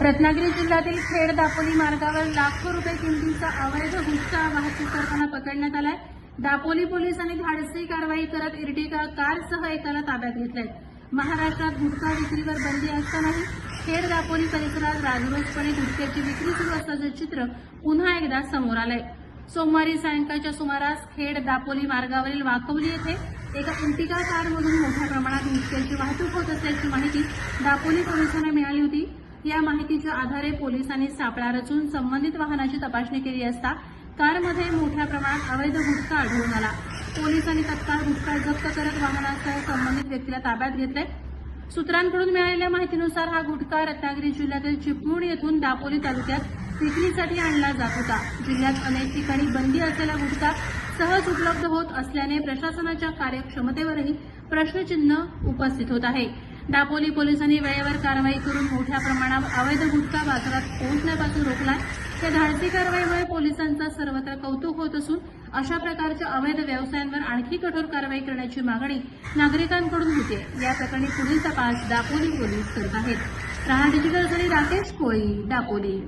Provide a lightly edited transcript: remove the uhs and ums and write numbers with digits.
रत्नागिरी जिल्ह्यातील खेड दापोली मार्गावर लाखो रुपये किमतीचा अवैध गुटखा वाहतूक करताना पकडण्यात आलाय। दापोली पोलिसांनी धाडसी कारवाई करत इर्टिगा कारसह एकाला ताब्यात घेतलंय। महाराष्ट्रात गुटखा विक्रीवर बंदी असतानाही खेड दापोली परिसरात राजरोसपणे गुटख्याची विक्री सुरू असल्याचे चित्र पुन्हा एकदा समोर आलंय। सोमवारी सायंकाळच्या सुमारास खेड दापोली मार्गावरील वाकवली येथे एका इर्टिगा कारमधून मोठ्या प्रमाणात गुटख्याची वाहतूक होत असल्याची माहिती दापोली पोलिसांना मिळाली होती। या माहितीच्या आधारे पोलिसांनी सापळा रचून संबंधित वाहनाची तपासणी केली असता कारमध्ये मोठ्या प्रमाणात अवैध गुटखा आढळून आला। पोलिसांनी तत्काळ गुटखा जप्त करत वाहनासह संबंधित व्यक्तीला ताब्यात घेतले। सूत्रांकडून मिळालेल्या माहितीनुसार हा गुटखा रत्नागिरी जिल्ह्यातील चिपळूण येथून दापोली तालुक्यात विक्रीसाठी आणला जात होता। जिल्ह्यात अनेक ठिकाणी बंदी असलेला गुटखा सहज उपलब्ध होत असल्याने प्रशासनाच्या कार्यक्षमतेवरही प्रश्नचिन्ह उपस्थित होत आहे। दापोली पोलिसांनी वेळेवर कारवाई करून मोठ्या प्रमाणात अवैध गुटखा बाजारात पोहोचण्यापासून रोखलाय। या धाडसी कारवाईमुळे पोलिसांचा सर्वत्र कौतुक होत असून अशा प्रकारच्या अवैध व्यवसायांवर आणखी कठोर कारवाई करण्याची मागणी नागरिकांकडून होते। या प्रकरणी पुढील तपास दापोली पोलीस करत आहेत। राहा डिजिटलसाठी राकेश कोळी, दापोली।